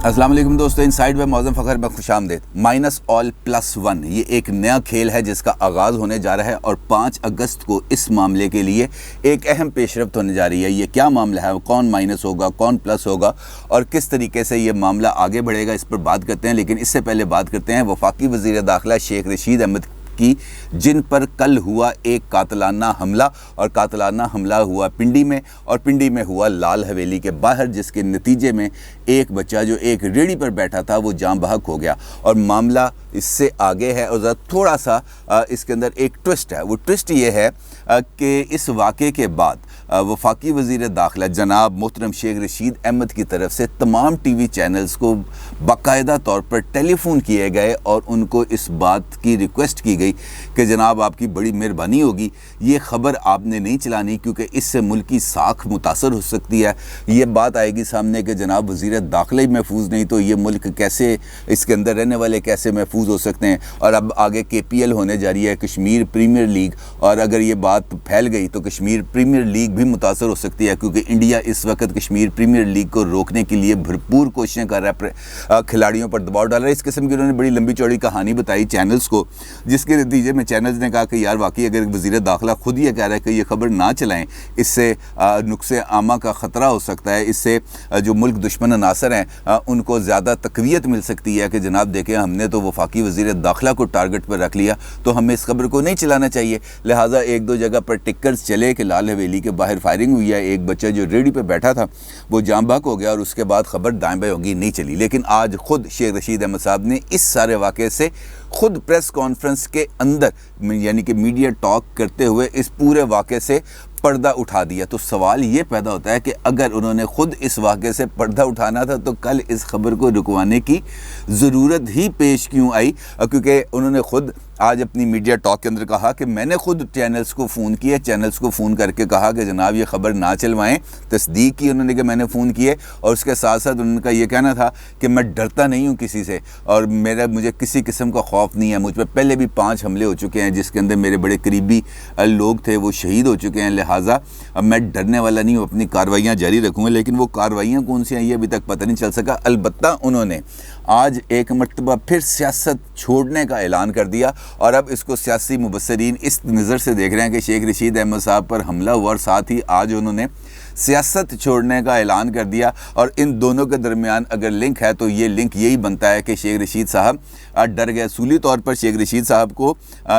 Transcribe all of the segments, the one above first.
السلام علیکم دوستو، انسائیڈ وے معظم فخر میں خوش آمدید۔ -all+1 یہ ایک نیا کھیل ہے جس کا آغاز ہونے جا رہا ہے اور 5 اگست کو اس معاملے کے لیے ایک اہم پیش رفت ہونے جا رہی ہے۔ یہ کیا معاملہ ہے، کون مائنس ہوگا، کون پلس ہوگا اور کس طریقے سے یہ معاملہ آگے بڑھے گا، اس پر بات کرتے ہیں۔ لیکن اس سے پہلے بات کرتے ہیں وفاقی وزیر داخلہ شیخ رشید احمد کی، جن پر کل ہوا ایک قاتلانہ حملہ، اور قاتلانہ حملہ ہوا پنڈی میں، اور پنڈی میں ہوا لال حویلی کے باہر، جس کے نتیجے میں ایک بچہ جو ایک ریڑھی پر بیٹھا تھا وہ جاں بحق ہو گیا۔ اور معاملہ اس سے آگے ہے اور تھوڑا سا اس کے اندر ایک ٹوسٹ ہے۔ وہ ٹوسٹ یہ ہے کہ اس واقعے کے بعد وفاقی وزیر داخلہ جناب محترم شیخ رشید احمد کی طرف سے تمام ٹی وی چینلز کو باقاعدہ طور پر ٹیلی فون کیے گئے اور ان کو اس بات کی ریکویسٹ کی گئی کہ جناب آپ کی بڑی مہربانی ہوگی، یہ خبر آپ نے نہیں چلانی کیونکہ اس سے ملک کی ساکھ متاثر ہو سکتی ہے۔ یہ بات آئے گی سامنے کہ جناب وزیر داخلہ ہی محفوظ نہیں تو یہ ملک کیسے، اس کے اندر رہنے والے کیسے محفوظ ہو سکتے ہیں۔ اور اب آگے KPL ہونے جا رہی ہے، کشمیر پریمیئر لیگ، اور اگر یہ بات پھیل گئی تو کشمیر پریمیئر لیگ بھی متاثر ہو سکتی ہے، کیونکہ انڈیا اس وقت کشمیر پریمیئر لیگ کو روکنے کے لیے بھرپور کوششیں کر رہا ہے، کھلاڑیوں پر دباؤ ڈال رہا ہے۔ اس قسم کی انہوں نے بڑی لمبی چوڑی کہانی بتائی چینلز کو، جس کے نتیجے میں چینلز نے کہا کہ یار واقعی اگر وزیر داخلہ خود یہ کہہ رہا ہے کہ یہ خبر نہ چلائیں، اس سے نقص عامہ کا خطرہ ہو سکتا ہے، اس سے جو ملک دشمن عناصر ہیں ان کو زیادہ تقویت مل سکتی ہے کہ جناب دیکھیں ہم نے تو وفاقی وزیر داخلہ کو ٹارگٹ پر رکھ لیا تو ہمیں اس خبر کو نہیں چلانا چاہیے۔ لہٰذا ایک دو جگہ پر ٹکرز چلے کہ لال حویلی کے باہر فائرنگ ہوئی ہے، ایک بچہ جو ریڑھی پہ بیٹھا تھا وہ جاں بحق ہو گیا، اور اس کے بعد خبر دائیں بائیں ہوگی نہیں چلی۔ لیکن آج خود شیخ رشید احمد صاحب نے اس سارے واقعے سے خود پریس کانفرنس کے اندر یعنی کہ میڈیا ٹاک کرتے ہوئے اس پورے واقعے سے پردہ اٹھا دیا۔ تو سوال یہ پیدا ہوتا ہے کہ اگر انہوں نے خود اس واقعے سے پردہ اٹھانا تھا تو کل اس خبر کو رکوانے کی ضرورت ہی پیش کیوں آئی؟ کیونکہ انہوں نے خود آج اپنی میڈیا ٹاک کے اندر کہا کہ میں نے خود چینلز کو فون کیا، چینلز کو فون کر کے کہا کہ جناب یہ خبر نہ چلوائیں، تصدیق کی انہوں نے کہ میں نے فون کیے، اور اس کے ساتھ ساتھ انہوں کا یہ کہنا تھا کہ میں ڈرتا نہیں ہوں کسی سے اور مجھے کسی قسم کا خوف نہیں ہے، مجھ پہ پہلے بھی 5 حملے ہو چکے ہیں جس کے اندر میرے بڑے قریبی لوگ تھے وہ شہید ہو چکے ہیں، لہٰذا اب میں ڈرنے والا نہیں ہوں، اپنی کارروائیاں جاری رکھوں گا۔ لیکن وہ کارروائیاں کون سی ہیں یہ ابھی تک پتہ نہیں چل سکا۔ البتہ انہوں نے آج ایک مرتبہ پھر سیاست چھوڑنے کا اعلان کر دیا، اور اب اس کو سیاسی مبصرین اس نظر سے دیکھ رہے ہیں کہ شیخ رشید احمد صاحب پر حملہ ہوا اور ساتھ ہی آج انہوں نے سیاست چھوڑنے کا اعلان کر دیا، اور ان دونوں کے درمیان اگر لنک ہے تو یہ لنک یہی بنتا ہے کہ شیخ رشید صاحب ڈر گئے۔ اصولی طور پر شیخ رشید صاحب کو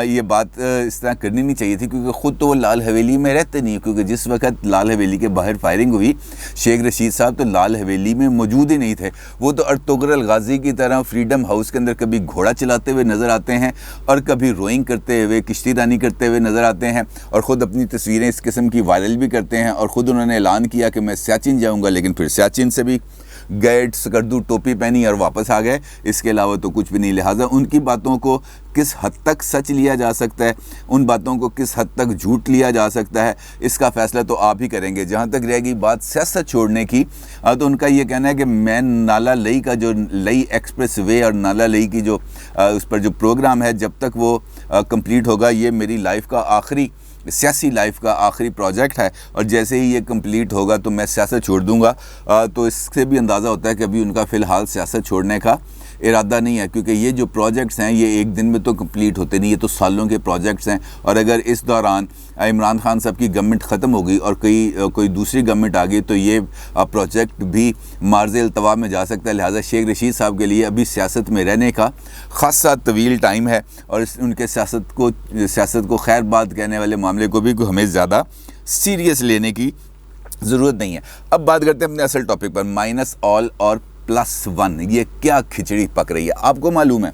یہ بات اس طرح کرنی نہیں چاہیے تھی، کیونکہ خود تو وہ لال حویلی میں رہتے نہیں، کیونکہ جس وقت لال حویلی کے باہر فائرنگ ہوئی شیخ رشید صاحب تو لال حویلی میں موجود ہی نہیں تھے۔ وہ تو ارطغرل غازی کی طرح فریڈم ہاؤس کے اندر کبھی گھوڑا چلاتے ہوئے نظر آتے ہیں اور کبھی روئنگ کرتے ہوئے، کشتی رانی کرتے ہوئے نظر آتے ہیں، اور خود اپنی تصویریں اس قسم کی وائرل بھی کرتے ہیں، اور خود انہوں نے اعلان کیا کہ میں سیاچن جاؤں گا، لیکن پھر سیاچن سے بھی گئے، سکردو ٹوپی پہنی اور واپس آ گئے، اس کے علاوہ تو کچھ بھی نہیں۔ لہٰذا ان کی باتوں کو کس حد تک سچ لیا جا سکتا ہے، ان باتوں کو کس حد تک جھوٹ لیا جا سکتا ہے، اس کا فیصلہ تو آپ ہی کریں گے۔ جہاں تک رہے گی بات سیاست چھوڑنے کی، تو ان کا یہ کہنا ہے کہ میں نالا لئی کا جو لئی ایکسپریس وے اور نالا لئی کی جو اس پر جو پروگرام ہے جب تک وہ کمپلیٹ ہوگا یہ میری لائف کا آخری سیاسی لائف کا آخری پروجیکٹ ہے، اور جیسے ہی یہ کمپلیٹ ہوگا تو میں سیاست چھوڑ دوں گا۔ تو اس سے بھی اندازہ ہوتا ہے کہ ابھی ان کا فی الحال سیاست چھوڑنے کا ارادہ نہیں ہے، کیونکہ یہ جو پروجیکٹس ہیں یہ ایک دن میں تو کمپلیٹ ہوتے نہیں، یہ تو سالوں کے پروجیکٹس ہیں، اور اگر اس دوران عمران خان صاحب کی گورنمنٹ ختم ہو گئی اور کوئی دوسری گورنمنٹ آ گئی تو یہ پروجیکٹ بھی مارز التوا میں جا سکتا ہے۔ لہٰذا شیخ رشید صاحب کے لیے ابھی سیاست میں رہنے کا خاصا طویل ٹائم ہے، اور ان کے سیاست کو خیر بات کہنے والے معاملے کو بھی ہمیں زیادہ سیریس لینے کی ضرورت نہیں ہے۔ اب بات کرتے ہیں اپنے اصل ٹاپک پر، -all اور +1 یہ کیا کھچڑی پک رہی ہے۔ آپ کو معلوم ہے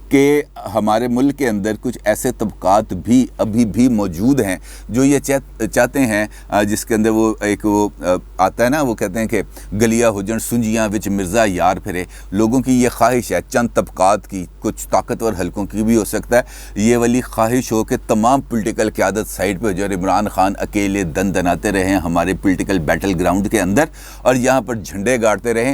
کہ ہمارے ملک کے اندر کچھ ایسے طبقات بھی ابھی بھی موجود ہیں جو یہ چاہتے ہیں، جس کے اندر وہ آتا ہے نا، وہ کہتے ہیں کہ گلیا ہوجن سنجیاں وچ مرزا یار پھرے۔ لوگوں کی یہ خواہش ہے، چند طبقات کی، کچھ طاقتور حلقوں کی بھی ہو سکتا ہے، یہ والی خواہش ہو کہ تمام پولیٹیکل قیادت سائڈ پہ جو عمران خان اکیلے دن دناتے رہیں ہمارے پولیٹیکل بیٹل گراؤنڈ کے اندر، اور یہاں پر جھنڈے گاڑتے رہیں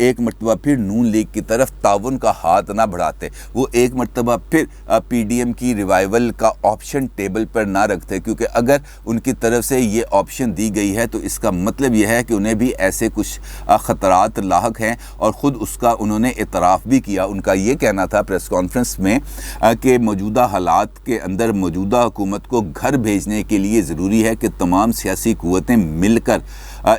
ایک مرتبہ پھر نون لیگ کی طرف تعاون کا ہاتھ نہ بڑھاتے، وہ ایک مرتبہ پھر پی ڈی ایم کی ریوائیول کا آپشن ٹیبل پر نہ رکھتے، کیونکہ اگر ان کی طرف سے یہ آپشن دی گئی ہے تو اس کا مطلب یہ ہے کہ انہیں بھی ایسے کچھ خطرات لاحق ہیں، اور خود اس کا انہوں نے اعتراف بھی کیا۔ ان کا یہ کہنا تھا پریس کانفرنس میں کہ موجودہ حالات کے اندر موجودہ حکومت کو گھر بھیجنے کے لیے ضروری ہے کہ تمام سیاسی قوتیں مل کر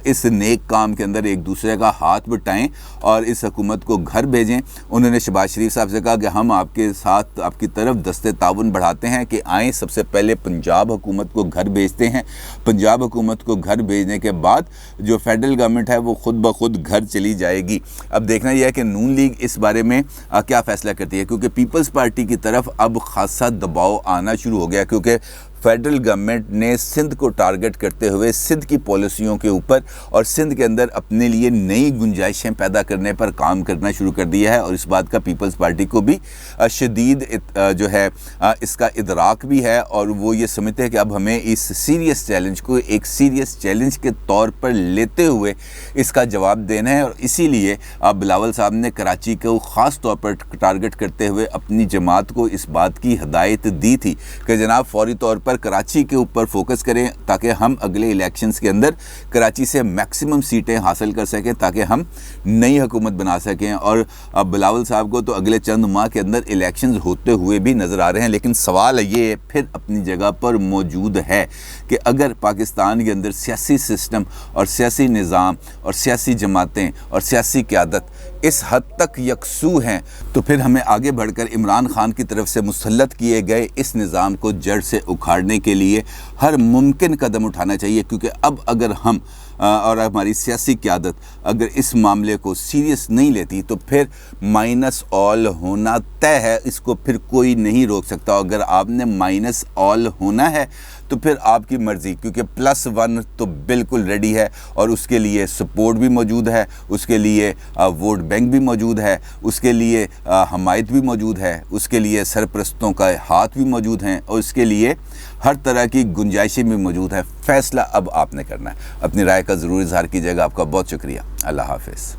اس نیک کام کے اندر ایک دوسرے کا ہاتھ بٹائیں اور اس حکومت کو گھر بھیجیں۔ انہوں نے شہباز شریف صاحب سے کہا کہ ہم آپ کے ساتھ آپ کی طرف دستے تعاون بڑھاتے ہیں کہ آئیں سب سے پہلے پنجاب حکومت کو گھر بھیجتے ہیں، پنجاب حکومت کو گھر بھیجنے کے بعد جو فیڈرل گورنمنٹ ہے وہ خود بخود گھر چلی جائے گی۔ اب دیکھنا یہ ہے کہ نون لیگ اس بارے میں کیا فیصلہ کرتی ہے، کیونکہ پیپلز پارٹی کی طرف اب خاصا دباؤ آنا شروع ہو گیا، کیونکہ فیڈرل گورنمنٹ نے سندھ کو ٹارگٹ کرتے ہوئے سندھ کی پالیسیوں کے اوپر اور سندھ کے اندر اپنے لیے نئی گنجائشیں پیدا کرنے پر کام کرنا شروع کر دیا ہے، اور اس بات کا پیپلز پارٹی کو بھی شدید جو ہے اس کا ادراک بھی ہے، اور وہ یہ سمجھتے ہیں کہ اب ہمیں اس سیریس چیلنج کو ایک سیریس چیلنج کے طور پر لیتے ہوئے اس کا جواب دینا ہے۔ اور اسی لیے بلاول صاحب نے کراچی کو خاص طور پر ٹارگٹ کرتے ہوئے اپنی جماعت کو اس بات کی ہدایت دی تھی کہ جناب فوری طور پر کراچی کے اوپر فوکس کریں تاکہ ہم اگلے الیکشنز کے اندر کراچی سے میکسیمم سیٹیں حاصل کر سکیں تاکہ ہم نئی حکومت بنا سکیں۔ اور بلاول صاحب کو تو اگلے چند ماہ کے اندر الیکشنز ہوتے ہوئے بھی نظر آ رہے ہیں، لیکن سوال یہ پھر اپنی جگہ پر موجود ہے کہ اگر پاکستان کے اندر سیاسی سسٹم اور سیاسی نظام اور سیاسی جماعتیں اور سیاسی قیادت اس حد تک یکسو ہیں تو پھر ہمیں آگے بڑھ کر عمران خان کی طرف سے مسلط کیے گئے اس نظام کو جڑ سے اکھاڑنے کے لیے ہر ممکن قدم اٹھانا چاہیے، کیونکہ اب اگر ہم اور ہماری سیاسی قیادت اگر اس معاملے کو سیریس نہیں لیتی تو پھر مائنس آل ہونا طے ہے، اس کو پھر کوئی نہیں روک سکتا۔ اگر آپ نے مائنس آل ہونا ہے تو پھر آپ کی مرضی، کیونکہ پلس ون تو بالکل ریڈی ہے اور اس کے لیے سپورٹ بھی موجود ہے، اس کے لیے ووٹ بینک بھی موجود ہے، اس کے لیے حمایت بھی موجود ہے، اس کے لیے سرپرستوں کا ہاتھ بھی موجود ہیں، اور اس کے لیے ہر طرح کی گنجائشیں بھی موجود ہیں۔ فیصلہ اب آپ نے کرنا ہے۔ اپنی رائے کا ضرور اظہار کیجیے گا۔ آپ کا بہت شکریہ۔ اللہ حافظ۔